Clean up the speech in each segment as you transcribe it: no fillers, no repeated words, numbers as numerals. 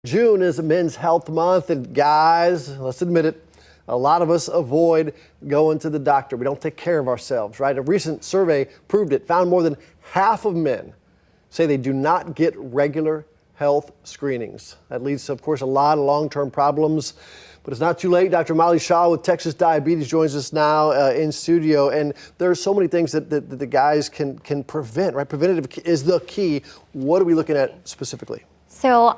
June is Men's Health Month, and guys, let's admit it, a lot of us avoid going to the doctor. We don't take care of ourselves, right? A recent survey proved it, found more than half of men say they do not get regular health screenings. That leads to, of course, a lot of long-term problems. But it's not too late. Dr. Mauli Shah with Texas Diabetes joins us now in studio. And there are so many things that the guys can prevent, right? Preventative is the key. What are we looking at specifically? So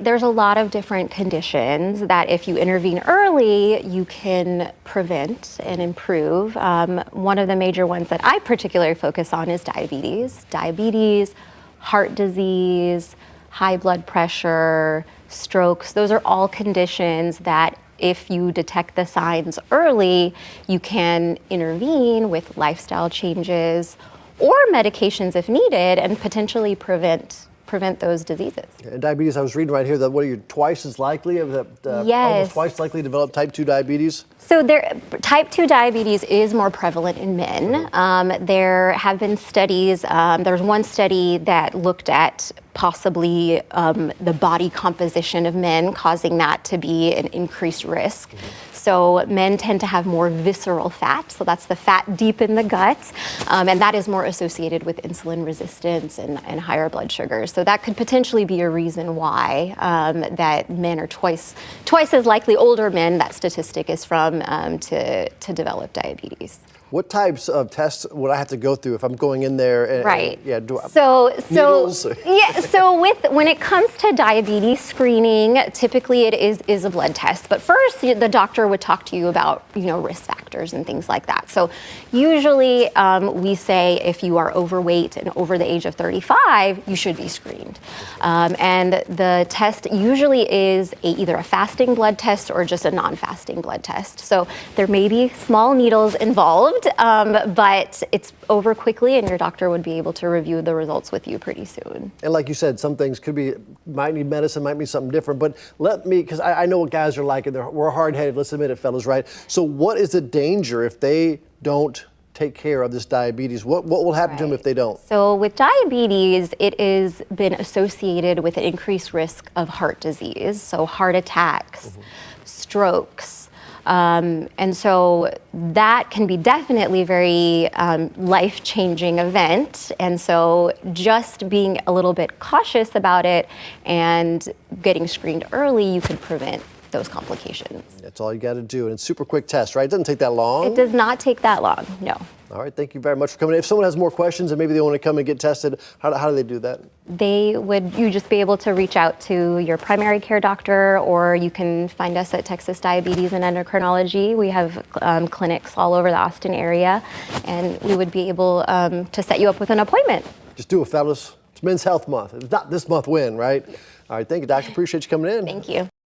there's a lot of different conditions that if you intervene early, you can prevent and improve. One of the major ones that I particularly focus on is diabetes. Diabetes, heart disease, high blood pressure, strokes. Those are all conditions that if you detect the signs early, you can intervene with lifestyle changes or medications if needed and potentially prevent those diseases. And diabetes, I was reading right here that what are you twice as likely of almost twice likely to develop type 2 diabetes? So type 2 diabetes is more prevalent in men. There have been studies, there's one study that looked at possibly the body composition of men causing that to be an increased risk. So men tend to have more visceral fat, so that's the fat deep in the gut, and that is more associated with insulin resistance and higher blood sugars. So that could potentially be a reason why that men are twice as likely, older men, that statistic is from, to develop diabetes. What types of tests would I have to go through if I'm going in there? Right. Needles? So when it comes to diabetes screening, typically it is a blood test. But first, the doctor would talk to you about risk factors and things like that. So usually we say if you are overweight and over the age of 35, you should be screened. And the test usually is either a fasting blood test or just a non-fasting blood test. So there may be small needles involved. But it's over quickly, and your doctor would be able to review the results with you pretty soon. And like you said, some things might need medicine, might be something different. But because I know what guys are like, and we're hard-headed, let's admit it, fellas, right? So what is the danger if they don't take care of this diabetes? What will happen to them if they don't? So with diabetes, it has been associated with an increased risk of heart disease, so heart attacks, strokes. And so that can be definitely very life-changing event. And so just being a little bit cautious about it and getting screened early, you can prevent those complications. That's all you got to do. And it's super quick test, right? It doesn't take that long. It does not take that long, no. All right, thank you very much for coming in. If someone has more questions and maybe they want to come and get tested, how do they do that? You just be able to reach out to your primary care doctor, or you can find us at Texas Diabetes and Endocrinology. We have clinics all over the Austin area, and we would be able to set you up with an appointment. Just do it, fellas. It's Men's Health Month. It's not this month when, right? All right, thank you, doctor. Appreciate you coming in. Thank you.